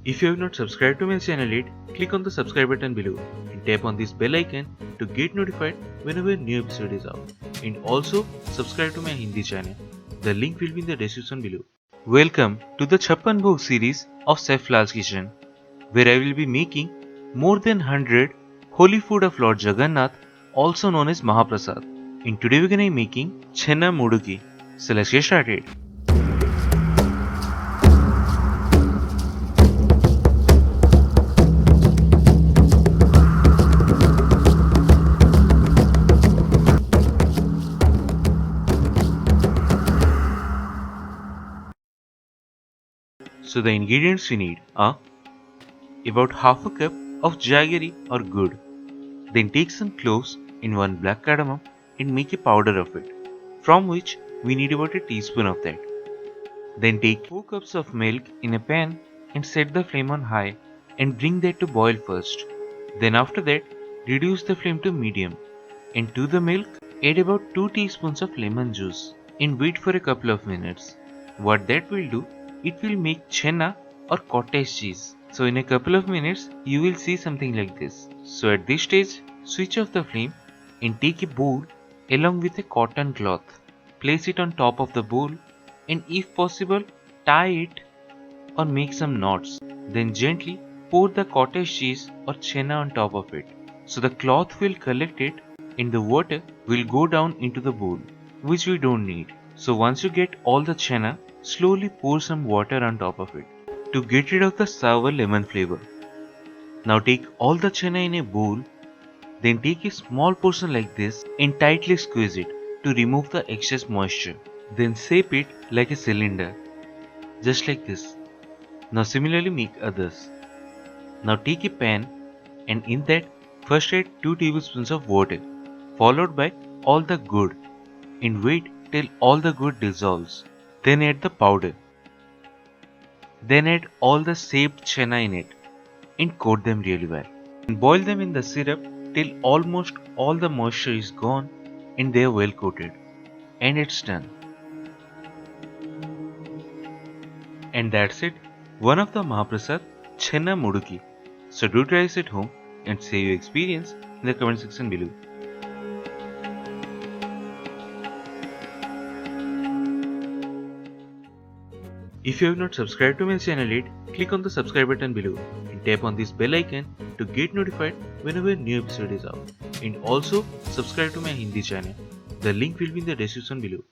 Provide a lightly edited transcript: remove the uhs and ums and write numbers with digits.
If you have not subscribed to my channel yet, click on the subscribe button below and tap on this bell icon to get notified whenever a new episode is out. And also subscribe to my Hindi channel. The link will be in the description below. Welcome to the CHAPPAN BHOG series of Chef Lall's Kitchen, where I will be making more than 100 holy food of Lord Jagannath, also known as Mahaprasad. And today we're gonna be making CHENA MUDUKI. So let's get started. So the ingredients we need are about half a cup of jaggery or gur. Then take some cloves and one black cardamom and make a powder of it, from which we need about a teaspoon of that. Then take 4 cups of milk in a pan and set the flame on high and bring that to boil first. Then after that, reduce the flame to medium and to the milk add about 2 teaspoons of lemon juice and wait for a couple of minutes. What that will do, it will make chena or cottage cheese. So in a couple of minutes you will see something like this. So at this stage, switch off the flame and take a bowl along with a cotton cloth. Place it on top of the bowl and if possible tie it or make some knots. Then gently pour the cottage cheese or chena on top of it. So the cloth will collect it and the water will go down into the bowl, which we don't need. So once you get all the chena, slowly pour some water on top of it to get rid of the sour lemon flavor. Now take all the chena in a bowl, then take a small portion like this and tightly squeeze it to remove the excess moisture. Then shape it like a cylinder, just like this. Now similarly make others. Now take a pan and in that first add 2 tablespoons of water, followed by all the gur, and wait till all the gur dissolves. Then add the powder. Then add all the shaped chena in it and coat them really well. And boil them in the syrup till almost all the moisture is gone and they are well coated. And it's done. And that's it, one of the Mahaprasad CHENA MUDUKI. So do try this at home and share your experience in the comment section below. If you have not subscribed to my channel yet, click on the subscribe button below and tap on this bell icon to get notified whenever a new episode is out. And also subscribe to my Hindi channel. The link will be in the description below.